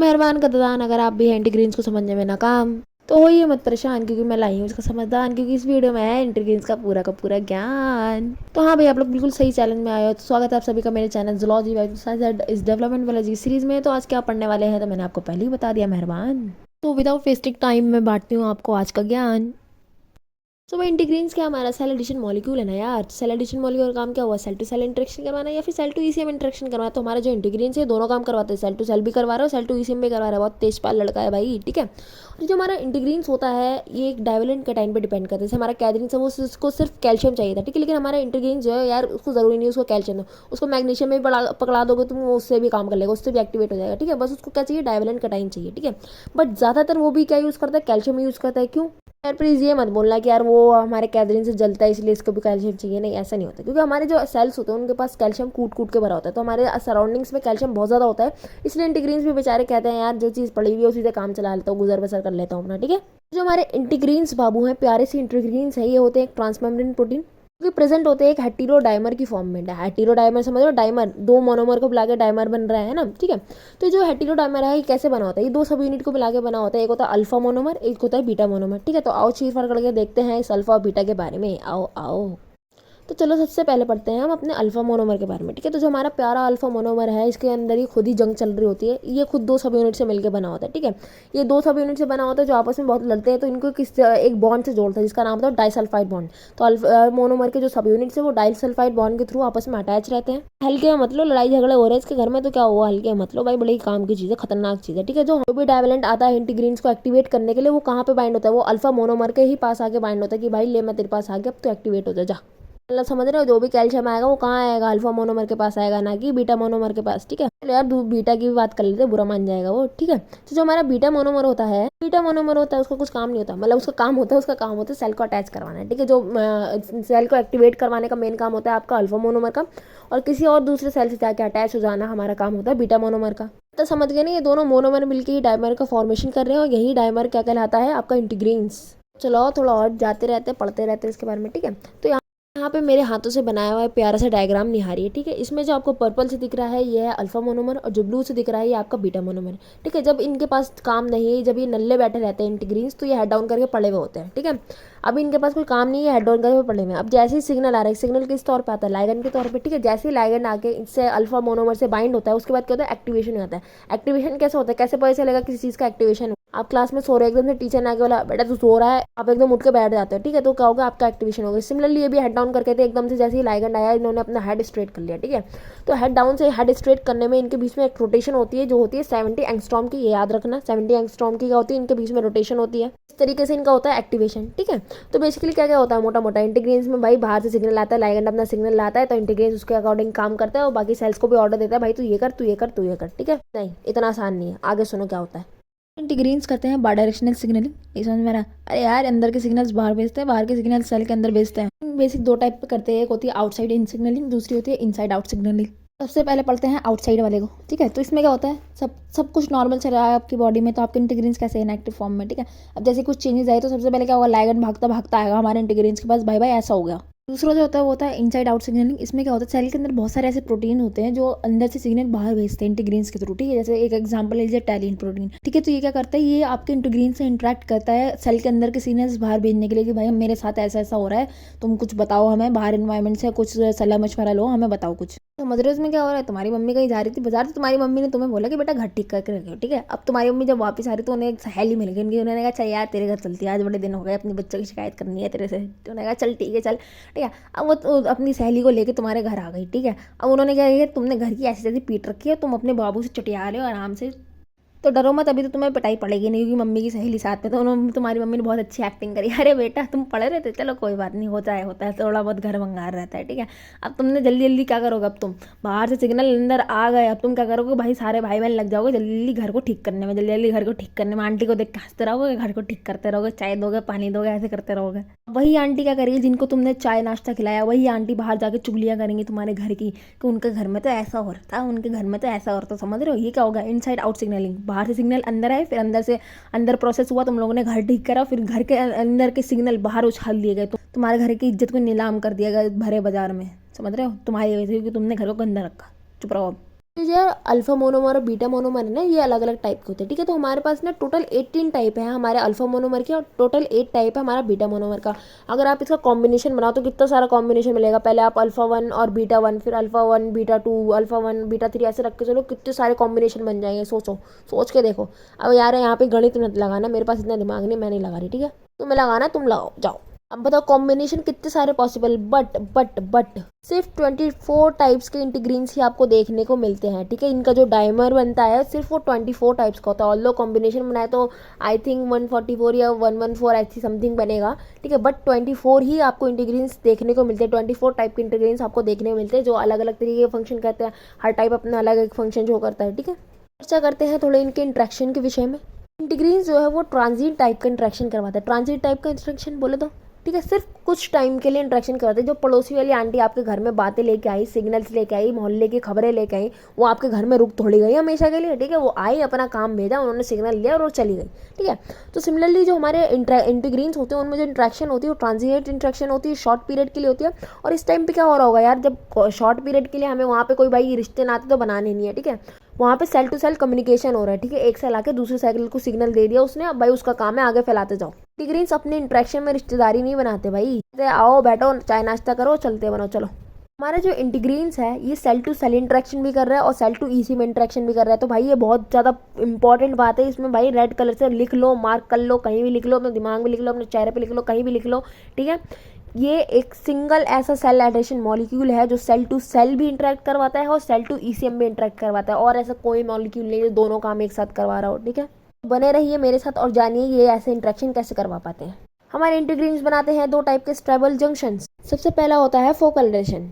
मेहरबान कददान, अगर आप भी एंटी ग्रीन्स को समझने में नाकाम तो होइए मत परेशान, क्योंकि मैं लाई हूँ उसका समाधान। क्योंकि इस वीडियो में है एंटी ग्रीन्स का पूरा ज्ञान। तो हाँ भाई, आप लोग बिल्कुल सही चैनल में आए हो। तो स्वागत है आप सभी का मेरे चैनल जूलॉजी वाइब इस डेवलपमेंट वाला जी सीरीज में। तो आज क्या पढ़ने वाले हैं तो मैंने आपको पहले ही बता दिया, मेहरबान। तो विदाउट वेस्टिंग टाइम मैं बांटती हूँ आपको आज का ज्ञान। तो भाई इंटीग्रीन्स क्या, हमारा सेल एडिशन मॉलिक्यूल है ना यार। सेल एडिशन मॉलिक्यूल का काम क्या हुआ, सेल टू सेल इंटरेक्शन करवाना या फिर सेल टू ईसीएम इंटरेक्शन करवाना। तो हमारा जो इंटीग्रीन्स है दोनों काम करवाते हैं, सेल टू सेल भी करवा रहे हो, सेल टू ईसीएम भी करवा रहा है। बहुत तेजपाल लड़का है भाई, ठीक है। और जो हमारा इंटीग्रीन्स होता है ये एक डाइवेलेंट कैटाइन पे डिपेंड करता है। जैसे हमारा कैडरीन्स है वो उसको सिर्फ कैल्शियम चाहिए था, ठीक है। लेकिन हमारा इंटीग्रीन्स जो है यार उसको जरूरी नहीं उसको कैल्शियम दो, उसको मैग्नीशियम में भी पकड़ा दोगे तुम, वो उससे भी काम कर लेगा, उससे भी एक्टिवेट हो जाएगा, ठीक है। बस उसको क्या चाहिए, डाइवेलेंट कैटाइन चाहिए, ठीक है। बट ज़्यादातर वो भी क्या यूज़ करता है, कैल्शियम यूज़ करता है। क्यों यार, प्लीज़ ये मत बोलना कि यार वो हमारे कैथरीन से जलता है इसलिए इसको भी कैल्शियम चाहिए। नहीं, ऐसा नहीं होता। क्योंकि हमारे जो सेल्स होते हैं उनके पास कैल्शियम कूट कूट के भरा होता है। तो हमारे सराउंडिंग्स में कैल्शियम बहुत ज़्यादा होता है। इसलिए इंटीग्रीन्स भी बेचारे कहते हैं यार जो चीज़ पड़ी हुई है उसी से काम चला लेता हूँ, गुजर बसर कर लेता हूँ अपना, ठीक है। जो हमारे इंटीग्रीन्स बाबू हैं, प्यारे से इंटीग्रीन्स है, ये होते हैं एक ट्रांसमेम्ब्रेन प्रोटीन जो प्रेजेंट होते हैं एक हेटेरोडाइमर की फॉर्म में। हेटेरोडाइमर समझ लो, डाइमर, दो मोनोमर को मिला के डाइमर बन रहा है ना, ठीक है। तो जो हेटेरोडाइमर है ये कैसे बना होता है, ये दो सब यूनिट को मिला के बना होता है। एक होता है अल्फा मोनोमर, एक होता है बीटा मोनोमर, ठीक है। तो आओ चीर फाड़ करके देखते हैं इस अल्फा और बीटा के बारे में, आओ आओ। तो चलो सबसे पहले पढ़ते हैं हम अपने अल्फा मोनोमर के बारे में, ठीक है। तो जो हमारा प्यारा अल्फा मोनोमर है इसके अंदर ही खुद ही जंग चल रही होती है। ये खुद दो सब यूनिट से मिलकर बना होता है, ठीक है। ये दो सब यूनिट से बना होता है जो आपस में बहुत लड़ते हैं। तो इनको किस एक बॉन्ड से जोड़ता है जिसका नाम होता है डाइसल्फाइड बॉन्ड। तो अल्फा मोनोमर के जो सब यूनिट्स है वो डाइसल्फाइड बॉन्ड के थ्रू आपस में अटैच रहते हैं। हल्के में मतलब लड़ाई झगड़े हो रहे हैं इसके घर में तो क्या हुआ, हल्के में मतलब भाई बड़ी काम की चीज़ है, खतरनाक चीज़ है, ठीक है। जो भी डाइवेलेंट आता है इंटीग्रीन्स को एक्टिवेट करने के लिए वो कहाँ पे बाइंड होता है, वो अल्फा मोनोमर के ही पास आके बाइंड होता है कि भाई ले मैं तेरे पास आ गया, अब तो एक्टिवेट हो जा। मतलब समझ रहे हो, जो भी कैल्शियम आएगा वो कहाँ आएगा, अल्फा मोनोमर के पास आएगा, ना कि बीटा मोनोमर के पास, ठीक है। चलो यार बीटा की भी बात कर लेते हैं, बुरा मान जाएगा वो, ठीक है। तो जो हमारा बीटा मोनोमर होता है उसका कुछ काम नहीं होता। मतलब उसका काम होता है सेल को अटैच करवाना, ठीक है। जो सेल को एक्टिवेट करवाने का मेन काम होता है आपका अल्फा मोनोमर का, और किसी और दूसरे सेल से जाके अटैच हो जाना हमारा काम होता है बीटा मोनोमर का। तो समझ गए ना, ये दोनों मोनोमर मिलकर ही डायमर का फॉर्मेशन कर रहे हैं और यही डायमर क्या कहलाता है, आपका इंटीग्रीन्स। चलो थोड़ा और जाते रहते हैं, पढ़ते रहते हैं इसके बारे में, ठीक है। तो यहाँ पे मेरे हाथों से बनाया हुआ है प्यारा सा डायग्राम निहारिए, ठीक है। इसमें जो आपको पर्पल से दिख रहा है ये है अल्फा मोनोमर, और जो ब्लू से दिख रहा है ये आपका बीटा मोनोमर, ठीक है। जब इनके पास काम नहीं है, जब ये नल्ले बैठे रहते हैं इंटीग्रीन्स, तो ये हेड डाउन करके पड़े हुए होते हैं, ठीक है। अब इनके पास कोई काम नहीं है, हेड डाउन करके पड़े हुए हैं। अब जैसे ही सिग्नल आ रहा है, सिग्नल किस तौर पे आता है, लाइगेंड के तौर पे, ठीक है। जैसे ही लाइगेंड आके इससे अल्फा मोनोमर से बाइंड होता है उसके बाद क्या होता है, एक्टिवेशन हो जाता है। एक्टिवेशन कैसे होता है, कैसे पता चलेगा किसी चीज़ का एक्टिवेशन। आप क्लास में सो रहे एकदम से टीचर ने आके बोला बेटा तू सो रहा है, आप एकदम उठ के बैठ जाते हो, ठीक है। तो क्या होगा, आपका एक्टिवेशन होगा। सिमिलरली ये भी हेड डाउन करके थे एकदम से, जैसे ही लाइगेंड आया इन्होंने अपना हेड स्ट्रेट कर लिया, ठीक है। तो हेड डाउन से हेड स्ट्रेट करने में इनके बीच में एक रोटेशन होती है जो होती है 70 एंगस्ट्रॉम की, ये याद रखना। 70 एंगस्ट्रॉम की क्या होती है, इनके बीच में रोटेशन होती है। इस तरीके से इनका होता है एक्टिवेशन, ठीक है। तो बेसिकली क्या क्या होता है, मोटा मोटा इंटीग्रीन्स में भाई बाहर से सिग्नल आता है, लाइगेंड अपना सिग्नल लाता है, तो इंटीग्रीन्स उसके अकॉर्डिंग काम करता है और बाकी सेल्स को भी ऑर्डर देता है भाई तू ये कर, तू ये कर, तू ये कर, ठीक है। नहीं इतना आसान नहीं है, आगे सुनो क्या होता है। इंटीग्रीन्स करते हैं बायडायरेक्शनल सिग्नलिंग, ये समझ में आ रहा है। अरे यार अंदर के सिग्नल्स बाहर भेजते हैं, बाहर के सिग्नल सेल के अंदर भेजते हैं। बेसिक दो टाइप पे करते हैं, एक होती है आउटसाइड इन सिग्नलिंग, दूसरी होती है इनसाइड आउट सिग्नलिंग। सबसे पहले पढ़ते हैं आउटसाइड वाले को, ठीक है। तो इसमें क्या होता है, सब कुछ नॉर्मल चल रहा है आपकी बॉडी में, तो आपके इंटीग्रीन्स कैसे इनएक्टिव फॉर्म में, ठीक है। अब जैसे कुछ चेंजेस आए तो सबसे पहले क्या होगा, लाइगेंड भागता भागता आएगा हमारे इंटीग्रीन्स के पास, भाई भाई ऐसा हो गया। दूसरा जो होता है वो होता है इनसाइड आउट सिग्नलिंग। इसमें क्या होता है, सेल के अंदर बहुत सारे ऐसे प्रोटीन होते हैं जो अंदर से सिग्नल बाहर भेजते हैं इंटीग्रीन्स के थ्रू, ठीक है। जैसे एक एग्जांपल लीजिए टैलिन प्रोटीन, ठीक है। तो ये क्या करता है, ये आपके इंटीग्रीन से इंटरेक्ट करता है सेल के अंदर के सिग्नल्स बाहर भेजने के लिए कि भाई मेरे साथ ऐसा ऐसा हो रहा है, तुम कुछ बताओ हमें, बाहर इन्वायरमेंट से कुछ सलाह मशवरा लो, हमें बताओ कुछ। तो मदरस में क्या हो रहा है, तुम्हारी मम्मी कहीं जा रही थी बाजार, तो तुम्हारी मम्मी ने तुम्हें बोला कि बेटा घर ठीक करके रखो, ठीक है। अब तुम्हारी मम्मी जब वापस आ रही तो उन्हें एक सहेली मिल गई उनकी, उन्होंने कहा चल यार तेरे घर चलती है, आज बड़े दिन हो गए, अपने बच्चों की शिकायत करनी है तेरे से। तो उन्होंने कहा चल ठीक है चल, ठीक है। अब वो अपनी सहेली को लेके तुम्हारे घर आ गई, ठीक है। अब उन्होंने क्या किया, तुमने घर की ऐसी जैसी पीट रखी है, तुम अपने बाबू से चटिया रहे हो आराम से, तो डरो मत, अभी तो तुम्हें पिटाई पड़ेगी नहीं, क्योंकि मम्मी की सहेली साथ में। तो उन्होंने तुम्हारी मम्मी ने बहुत अच्छी एक्टिंग करी, अरे बेटा तुम पढ़े रहे थे, चलो कोई बात नहीं, होता है थोड़ा बहुत घर भंगार रहता है, ठीक है। अब तुमने जल्दी जल्दी क्या करोगे, अब तुम बाहर से सिग्नल अंदर आ गए, अब तुम क्या करोगे भाई, सारे भाई बहन लग जाओगे जल्दी जल्दी घर को ठीक करने में, जल्दी जल्दी घर को ठीक करने में। आंटी को देख के हंसते रहोगे, घर को ठीक करते रहोगे, चाय दोगे पानी दोगे, ऐसे करते रहोगे। वही आंटी क्या करेगी, जिनको तुमने चाय नाश्ता खिलाया, वही आंटी बाहर जाके चुगलियाँ करेंगी तुम्हारे घर की कि उनके घर में तो ऐसा हो रहा था, उनके घर में तो ऐसा हो रहा था। समझ रहे हो, ये क्या होगा, इनसाइड आउट सिग्नलिंग। बाहर से सिग्नल अंदर आए, फिर अंदर से अंदर प्रोसेस हुआ, तुम लोगों ने घर ठीक करा, फिर घर के अंदर के सिग्नल बाहर उछाल दिए गए, तो तुम्हारे घर की इज्जत को नीलाम कर दिया गया भरे बाजार में। समझ रहे हो, तुम्हारी वजह से, क्योंकि तुमने घर को गंदा रखा। चुप रहो। जो अल्फा मोनोमर और बीटा मोनोमर है ना, ये अलग अलग टाइप के होते हैं, ठीक है। तो हमारे पास ना टोटल 18 टाइप है हमारे अल्फा मोनोमर के, और टोटल 8 टाइप है हमारा बीटा मोनोमर का। अगर आप इसका कॉम्बिनेशन बनाओ तो कितना सारा कॉम्बिनेशन मिलेगा। पहले आप अल्फा 1 और बीटा 1, फिर अल्फा 1 बीटा 2, अल्फा 1 बीटा 3, ऐसे रख के चलो कितने सारे कॉम्बिनेशन बन जाएंगे। सोचो, सोच के देखो। अब यार यहाँ पे गणित मत लगाना, मेरे पास इतना दिमाग नहीं, मैं नहीं लगा रही, ठीक है। तुम्हें लगाना, तुम लगाओ, जाओ। अब बताओ कॉम्बिनेशन कितने सारे पॉसिबल, बट सिर्फ 24 टाइप्स के इंटीग्रीन्स ही आपको देखने को मिलते हैं, ठीक है। इनका जो डाइमर बनता है सिर्फ वो 24 टाइप्स का होता है। ऑल्दो कॉम्बिनेशन बनाए तो आई थिंक 144 या 114 ऐसी समथिंग बनेगा, ठीक है। बट 24 ही आपको इंटीग्रीन्स देखने को मिलते हैं। 24 टाइप के इंटीग्रीन्स आपको देखने को मिलते हैं, जो अलग अलग तरीके के फंक्शन करते हैं। हर टाइप अपना अलग एक फंक्शन जो करता है, ठीक है। चर्चा करते हैं थोड़े इनके इंट्रैक्शन के विषय में। इंटीग्रीन्स जो है वो ट्रांजिट टाइप का इंट्रैक्शन करवाता है। ट्रांजिट टाइप का इंट्रैक्शन बोले तो, ठीक है, सिर्फ कुछ टाइम के लिए इंट्रैक्शन करवाते हैं। जो पड़ोसी वाली आंटी आपके घर में बातें लेके आई, सिग्नल्स लेके आई, मोहल्ले की खबरें लेके आई, वो आपके घर में रुक थोड़ी गई हमेशा के लिए, ठीक है। वो आई, अपना काम भेजा, उन्होंने सिग्नल लिया और वो चली गई, ठीक है। तो सिमिलरली जो हमारे इंटीग्रीन्स होते हैं उनमें जो इंट्रैक्शन होती है वो ट्रांजिट इंट्रैक्शन होती है, शॉर्ट पीरियड के लिए होती है। और इस टाइम पे क्या हो रहा होगा यार, जब शॉर्ट पीरियड के लिए हमें वहाँ पे कोई भाई रिश्ते नाते तो बनाने नहीं है, ठीक है। वहाँ पे सेल टू सेल कम्युनिकेशन हो रहा है, ठीक है। एक सेल आके दूसरे सेल को सिग्नल दे दिया उसने, अब भाई उसका काम है आगे फैलाते जाओ। इंटीग्रीन्स अपने इंट्रैक्शन में रिश्तेदारी नहीं बनाते भाई, आओ बैठो चाय नाश्ता करो चलते बनो चलो। हमारे जो इंटीग्रीन्स है ये सेल टू सेल इंटरेक्शन भी कर रहा है और सेल टू ईसी में इंटरेक्शन भी कर रहा है। तो भाई ये बहुत ज़्यादा इंपॉर्टेंट बात है। इसमें भाई रेड कलर से लिख लो, मार्क कर लो, कहीं भी लिख लो, अपने दिमाग में लिख लो, अपने चेहरे पे लिख लो, कहीं भी लिख लो, ठीक है। ये एक सिंगल ऐसा सेल एडेशन मॉलिक्यूल है जो सेल टू सेल भी इंटरेक्ट करवाता है और सेल टू ईसीएम भी इंटरेक्ट करवाता है। और ऐसा कोई मॉलिक्यूल नहीं जो दोनों काम एक साथ करवा रहा हो, ठीक है। बने रहिए मेरे साथ और जानिए ये ऐसे इंटरेक्शन कैसे करवा पाते हैं। हमारे इंटीग्रीन्स बनाते हैं दो टाइप के स्टेबल जंक्शंस। सबसे पहला होता है फोकल एडेशन,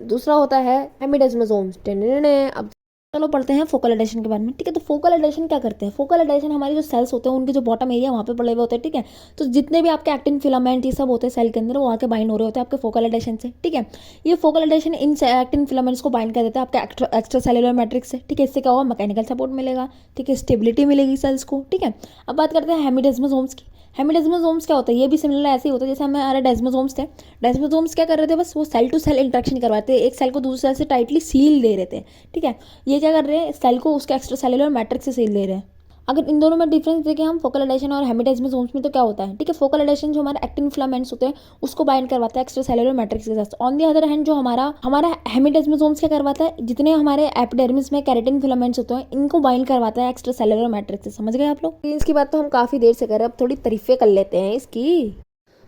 दूसरा होता है हेमिडेस्मोसोम्स। अब चलो पढ़ते हैं फोकल एडेशन के बारे में, ठीक है। तो फोकल एडेशन क्या करते हैं? फोकल एडेशन हमारे जो सेल्स होते हैं उनके जो बॉटम एरिया वहाँ पे पड़े हुए होते हैं, ठीक है। तो जितने भी आपके एक्टिन फिलामेंट ये सब होते हैं सेल के अंदर, वो आके बाइंड हो रहे होते हैं आपके फोकल एडेशन से, ठीक है। ये फोकल एडेशन इन एक्टिन फिलामेंट्स को बाइंड कर देता है आपके एक्स्ट्रा सेलुलर मैट्रिक्स से, ठीक है। इससे क्या होगा? मैकेनिकल सपोर्ट मिलेगा, ठीक है, स्टेबिलिटी मिलेगी सेल्स को, ठीक है। अब बात करते हैं हेमिडेस्मोसोम्स की। हेमिडेस्मोसोम्स क्या होता है? ये भी सिमिलर ऐसे ही होता है जैसे हमारे डेस्मोसोम्स थे। डेस्मोसोम्स क्या कर रहे थे? बस वो सेल टू सेल इंटरेक्शन करवाते थे, एक सेल को दूसरे सेल से टाइटली सील दे रहे थे, ठीक है। ये क्या कर रहे हैं? सेल को उसके एक्स्ट्रा सेलुलर मैट्रिक्स से सील दे रहे हैं। अगर इन दोनों में डिफरेंस देखें हम फोकल एडेशन और हेमिडेस्मोसोम्स में, तो क्या होता है, ठीक है। फोकल एडेशन जो हमारे एक्टिन फिलामेंट्स होते हैं उसको बाइंड करवाता है एक्स्ट्रा सेलुलर मैट्रिक्स के साथ। ऑन दी अदर हैंड जो हमारा हमारा हेमिडेस्मोसोम्स क्या करवाता है? जितने हमारे एपिडर्मिस में केराटिन फिलामेंट्स होते हैं इनको बाइंड करवाता है एक्स्ट्रा सेलुलर मैट्रिक्स से। समझ गए आप लोग? इसकी बात तो हम काफी देर से कर रहे हैं, अब थोड़ी तारीफें कर लेते हैं इसकी।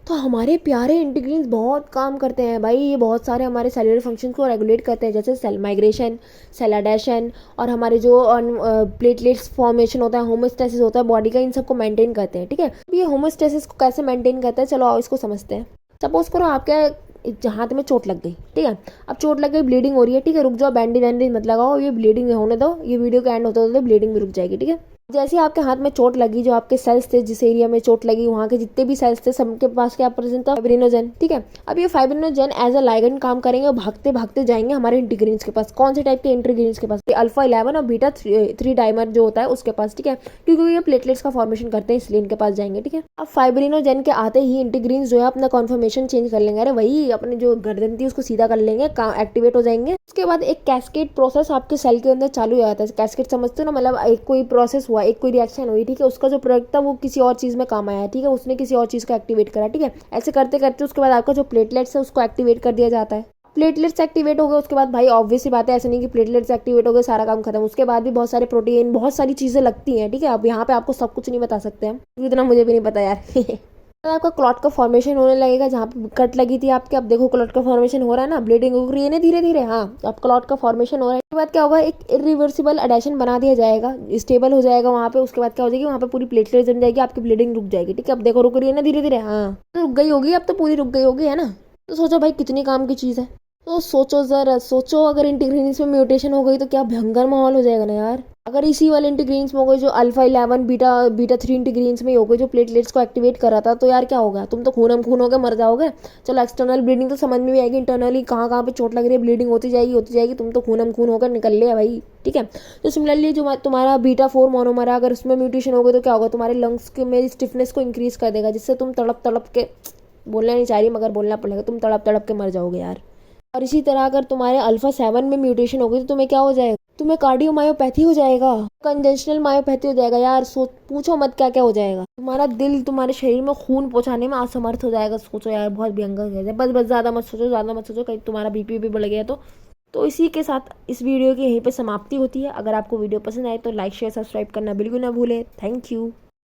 तो हमारे प्यारे इंटीग्रीन्स बहुत काम करते हैं भाई। ये बहुत सारे हमारे सेलुलर फंक्शन को रेगुलेट करते हैं, जैसे सेल माइग्रेशन, सेल एडेशन, और हमारे जो प्लेटलेट्स फॉर्मेशन होता है, होमोस्टेसिस होता है बॉडी का, इन सबको मेंटेन करते हैं, ठीक है। ये होमोस्टेसिस को कैसे मेंटेन करते हैं, चलो आओ इसको समझते हैं। सपोज करो आपके हाथ में चोट लग गई, ठीक है। अब चोट लग गई, ब्लीडिंग हो रही है, ठीक है। रुक जाओ, बैंडेज वैंडेज मत लगाओ, ये ब्लीडिंग होने दो, ये वीडियो का एंड होते होते ब्लीडिंग भी रुक जाएगी, ठीक है। जैसे ही आपके हाथ में चोट लगी, जो आपके सेल्स थे जिस एरिया में चोट लगी वहाँ के जितने भी सेल्स थे सबके पास क्या प्रेजेंट था? फाइब्रिनोजन, ठीक है। अब ये फाइब्रिनोजन एज अ लाइगेंड काम करेंगे और भागते भागते जाएंगे हमारे इंटीग्रीन्स के पास। कौन से टाइप के इंटीग्रीन्स के पास? अल्फा 11 और बीटा 3 डाइमर जो होता है उसके पास, ठीक है। क्योंकि ये प्लेटलेट्स का फॉर्मेशन करते हैं इसलिए इनके पास जाएंगे, ठीक है। अब फाइब्रिनोजन के आते ही इंटीग्रीन्स जो है अपना कॉन्फर्मेशन चेंज कर लेंगे। अरे वही अपने जो गर्दन थी उसको सीधा कर लेंगे, एक्टिवेट हो जाएंगे। उसके बाद एक कैस्केड प्रोसेस आपके सेल के अंदर चालू हो जाता है। कैस्केड समझते हो ना? मतलब एक कोई प्रोसेस हुआ, एक कोई रिएक्शन हुई, ठीक है। उसका जो प्रोडक्ट था वो किसी और चीज में काम आया, ठीक है। उसने किसी और चीज को एक्टिवेट करा, ठीक है। ऐसे करते करते उसके बाद आपका जो प्लेटलेट्स है उसको एक्टिवेट कर दिया जाता है। प्लेटलेट्स एक्टिवेट हो गए उसके बाद भाई ऑब्वियस सी बात है, ऐसे नहीं कि प्लेटलेट्स एक्टिवेट हो गए सारा काम खत्म। उसके बाद भी बहुत सारे प्रोटीन, बहुत सारी चीजें लगती हैं, ठीक है। अब यहाँ पे आपको सब कुछ नहीं बता सकते हैं, इतना मुझे भी नहीं पता यार। आपका क्लॉट का फॉर्मेशन होने लगेगा जहाँ पे कट लगी थी आपके। अब देखो क्लॉट का फॉर्मेशन हो रहा है ना, ब्लीडिंग हो रही है ना धीरे धीरे। हाँ, अब क्लॉट का फॉर्मेशन हो रहा है। उसके बाद क्या होगा? एक इरिवर्सिबल एडेशन बना दिया जाएगा, स्टेबल हो जाएगा वहाँ पे। उसके बाद क्या हो जाएगी? वहाँ पे पूरी प्लेटलेट जम जाएगी, आपकी ब्लीडिंग रुक जाएगी, ठीक है। अब देखो रुक रही है ना धीरे धीरे। हाँ, तो रुक गई होगी, अब तो पूरी रुक गई होगी, है ना। तो सोचो भाई कितनी काम की चीज़ है। तो सोचो जरा, सोचो अगर इंटीग्रीन्स में म्यूटेशन हो गई तो क्या भयंकर माहौल हो जाएगा ना यार। अगर इसी वाले इंटीग्रीन्स में हो गई जो अल्फा 11 बीटा 3 इंटीग्रीन्स में ही हो गई जो प्लेटलेट्स को एक्टिवेट कर रहा था, तो यार क्या होगा? तुम तो खून होगे, मर जाओगे। चलो एक्सटर्नल ब्लीडिंग तो समझ में भी आएगी, इंटरनली कहाँ कहाँ पे चोट लग रही है, ब्लीडिंग होती जाएगी, तुम तो खून होकर निकल लिया भाई, ठीक है। तो सिमिलरली जो तुम्हारा बीटा 4 मोनोमर है, अगर उसमें म्यूटेशन हो गई तो क्या होगा? तुम्हारे लंग्स के में स्टिफनेस को इंक्रीज कर देगा, जिससे तुम तड़प तड़प के, बोलना नहीं चाह रही मगर बोलना पड़ेगा, तुम तड़प तड़प के मर जाओगे यार। और इसी तरह अगर तुम्हारे अल्फा 7 में म्यूटेशन होगी तो तुम्हें क्या हो जाएगा, तुम्हें कार्डियोमायोपैथी हो जाएगा, कंजेंशनल मायोपैथी हो जाएगा। यार सोच, पूछो मत क्या क्या हो जाएगा। तुम्हारा दिल तुम्हारे शरीर में खून पहुंचाने में असमर्थ हो जाएगा। सोचो यार, बहुत भयंकर है। बस बस ज़्यादा मत सोचो, ज़्यादा मत सोचो, कहीं तुम्हारा बीपी भी बढ़ गया तो इसी के साथ इस वीडियो की यहीं पे समाप्ति होती है। अगर आपको वीडियो पसंद आए तो लाइक शेयर सब्सक्राइब करना बिल्कुल ना भूलें। Thank you.